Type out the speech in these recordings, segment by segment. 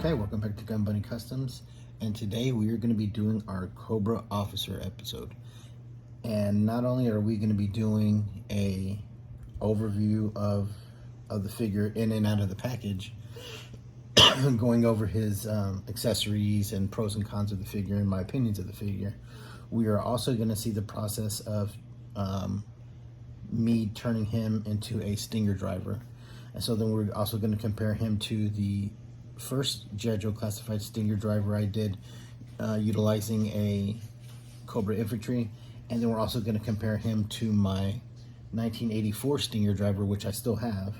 Okay, welcome back to Gun Bunny Customs, and today we are going to be doing our Cobra Officer episode. And not only are we going to be doing a overview of the figure in and out of the package, going over his accessories and pros and cons of the figure and my opinions of the figure, we are also going to see the process of me turning him into a Stinger driver. And so then we're also going to compare him to the first G.I. Joe classified Stinger driver I did, utilizing a Cobra infantry, and then we're also going to compare him to my 1984 Stinger driver, which I still have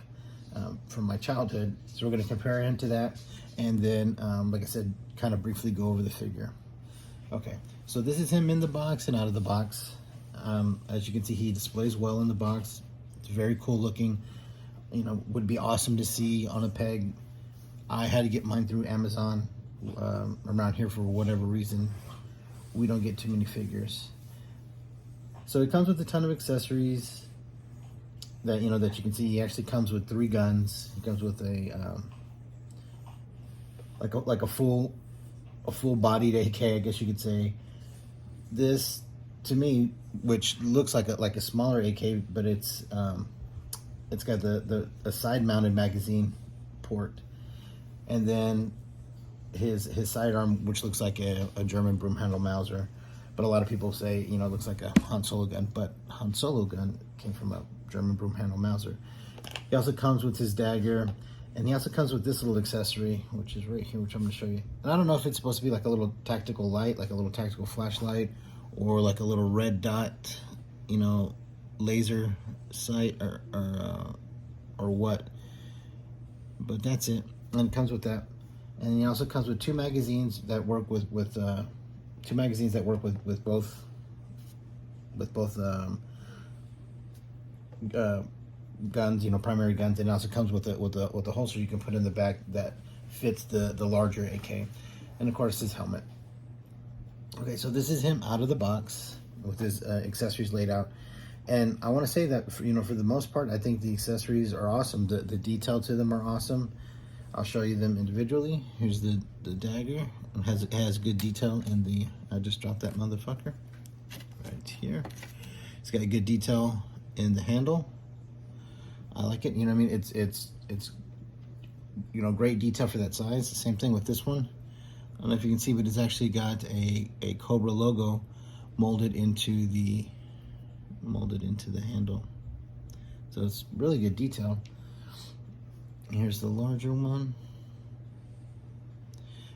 from my childhood. So we're going to compare him to that, and then, like I said, kind of briefly go over the figure. Okay, so this is him in the box and out of the box. As you can see, he displays well in the box. It's very cool looking. You know, would be awesome to see on a peg. I had to get mine through Amazon. Around here, for whatever reason, we don't get too many figures. So it comes with a ton of accessories that that you can see. He actually comes with 3 guns. He comes with a like a full bodied AK, I guess you could say. This, to me, which looks like a smaller AK, but it's got a side mounted magazine port. And then his sidearm, which looks like a German broom handle Mauser, but a lot of people say it looks like a Han Solo gun. But Han Solo gun came from a German broom handle Mauser. He also comes with his dagger, and he also comes with this little accessory, which is right here, which I'm going to show you. And I don't know if it's supposed to be like a little tactical light, like a little tactical flashlight, or like a little red dot, laser sight, or what. But that's it. And it comes with that, and he also comes with 2 magazines that work with both guns, primary guns, and it also comes with a holster you can put in the back that fits the larger AK, and of course his helmet. Okay, so this is him out of the box with his accessories laid out. And I want to say that for the most part, I think the accessories are awesome. The detail to them are awesome. I'll show you them individually. Here's the dagger. It has good detail in the. I just dropped that motherfucker right here. It's got good detail in the handle. I like it. It's great detail for that size. The same thing with this one. I don't know if you can see, but it's actually got a Cobra logo molded into the handle. So it's really good detail. Here's the larger one,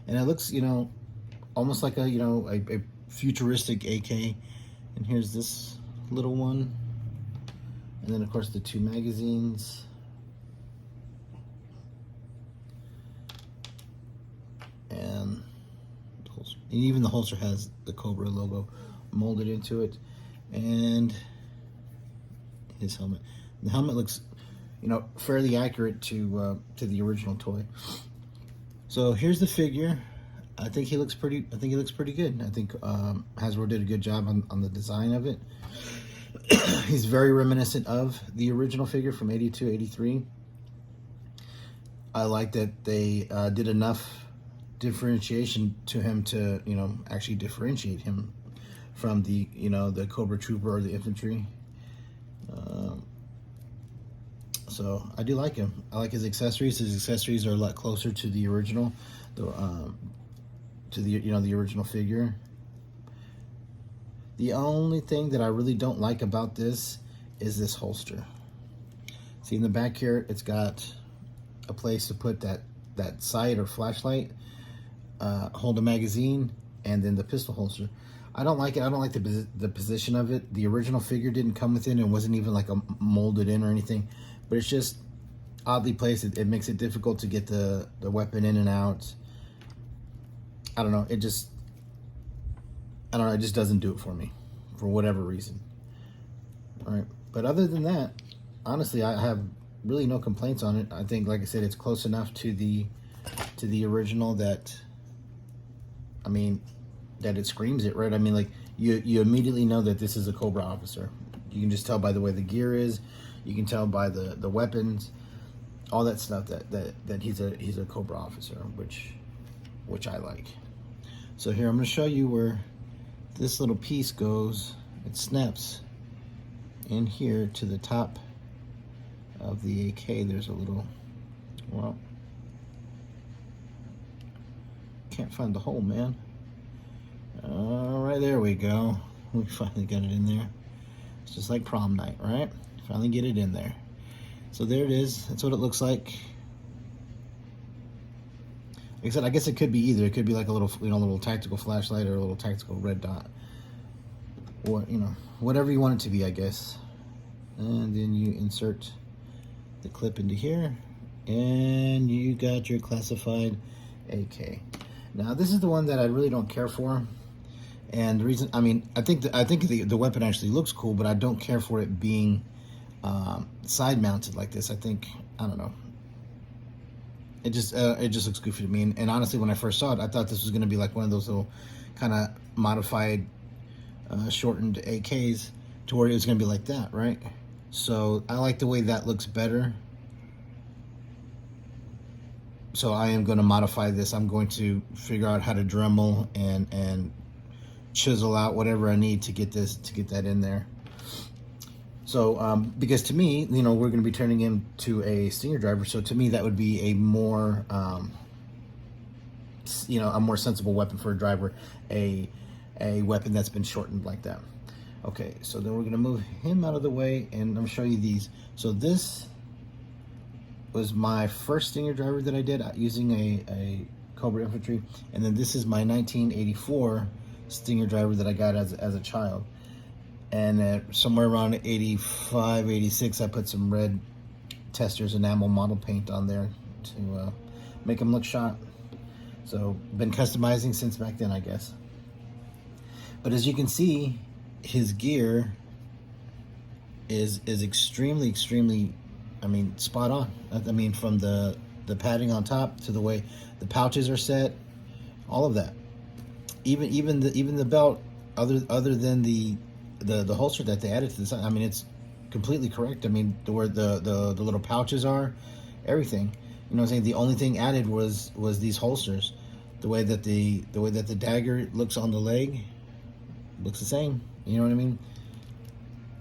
and it looks almost like a futuristic AK. And here's this little one, and then of course the 2 magazines. And even the holster has the Cobra logo molded into it, and his helmet. The helmet looks fairly accurate to the original toy. So here's the figure. I think he looks pretty good. I think Hasbro did a good job on the design of it. He's very reminiscent of the original figure from 82, 83. I like that they did enough differentiation to him to actually differentiate him from the the Cobra Trooper or the infantry. So I do like him. I like his accessories. His accessories are a lot closer to the original, to the original figure. The only thing that I really don't like about this is this holster. See, in the back here, it's got a place to put that sight or flashlight, hold a magazine, and then the pistol holster. I don't like it. I don't like the position of it. The original figure didn't come with it and wasn't even like molded in or anything. But it's just oddly placed. It makes it difficult to get the weapon in and out. I don't know. It just doesn't do it for me, for whatever reason. All right. But other than that, honestly, I have really no complaints on it. I think, like I said, it's close enough to the original that, that it screams it, right? Like you immediately know that this is a Cobra officer. You can just tell by the way the gear is. You can tell by the weapons, all that stuff that he's a Cobra officer, which which I like. So here I'm going to show you where this little piece goes. It snaps in here to the top of the AK. There's a little, well, can't find the hole, man. All right, there we go. We finally got it in there. It's just like prom night, right? Finally get it in there. So there it is. That's what it looks like. Like I said, I guess it could be either. It could be like a little, little tactical flashlight or a little tactical red dot, or whatever you want it to be, I guess. And then you insert the clip into here, and you got your classified AK. Now this is the one that I really don't care for, and the reason, I think the weapon actually looks cool, but I don't care for it being side mounted like this. I don't know. It just looks goofy to me. And honestly, when I first saw it, I thought this was going to be like one of those little kind of modified, shortened AKs, to where it was going to be like that, right? So I like the way that looks better. So I am going to modify this. I'm going to figure out how to Dremel and chisel out whatever I need to get that in there. So, because to me, we're going to be turning into a Stinger driver. So to me, that would be a more, a more sensible weapon for a driver, a weapon that's been shortened like that. Okay, so then we're going to move him out of the way, and I'm going to show you these. So this was my first Stinger driver that I did using a Cobra infantry, and then this is my 1984 Stinger driver that I got as a child. And somewhere around 85, 86, I put some red Testors enamel model paint on there to make them look sharp. So been customizing since back then, I guess. But as you can see, his gear is extremely, spot on. From the padding on top to the way the pouches are set, all of that. Even the belt, other than the holster that they added to the side, it's completely correct. Where the little pouches are, everything. You know what I'm saying? The only thing added was these holsters. The way that the dagger looks on the leg looks the same. You know what I mean?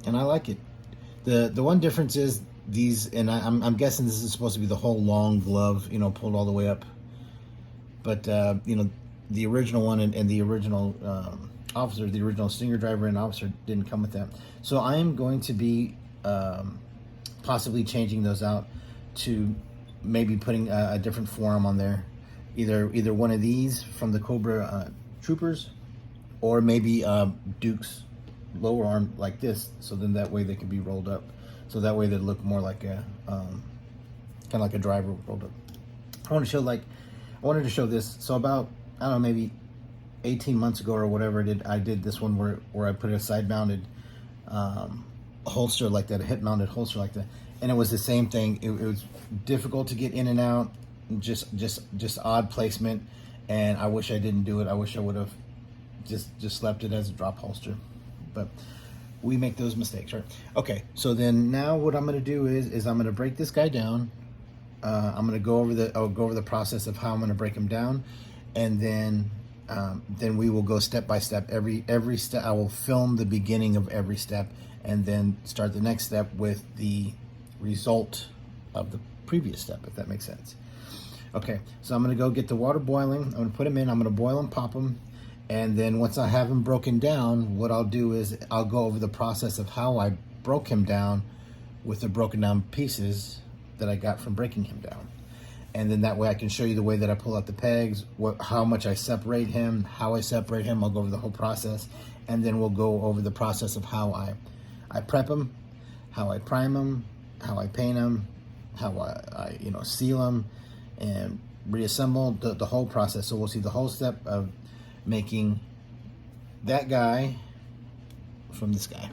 And I like it. The one difference is these, and I'm guessing this is supposed to be the whole long glove, pulled all the way up. But the original one and the original officer, the original Stinger driver and officer didn't come with that. So I am going to be possibly changing those out to maybe putting a different forearm on there. Either one of these from the Cobra troopers, or maybe Duke's lower arm like this. So then that way they can be rolled up. So that way they look more like a kind of like a driver rolled up. I wanted to show this. So about, I don't know, maybe 18 months ago or whatever, I did this one where I put a side mounted holster like that, a hip mounted holster like that, and it was the same thing. It was difficult to get in and out, just odd placement, and I wish I didn't do it. I wish I would have just left it as a drop holster, but we make those mistakes, right? Okay, so then now what I'm going to do is I'm going to break this guy down. I'm going to go over the process of how I'm going to break him down, and then we will go step by step. Every step I will film the beginning of every step, and then start the next step with the result of the previous step, if that makes sense. Okay, so I'm going to go get the water boiling. I'm going to put him in. I'm going to boil him, pop him, and then once I have him broken down, what I'll do is I'll go over the process of how I broke him down with the broken down pieces that I got from breaking him down. And then that way I can show you the way that I pull out the pegs, how much I separate him, how I separate him. I'll go over the whole process, and then we'll go over the process of how I prep him, how I prime him, how I paint him, how I seal him, and reassemble the whole process. So we'll see the whole step of making that guy from this guy.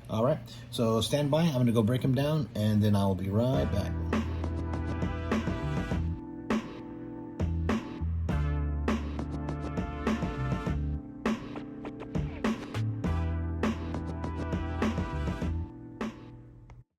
All right, so stand by. I'm gonna go break him down, and then I will be right back.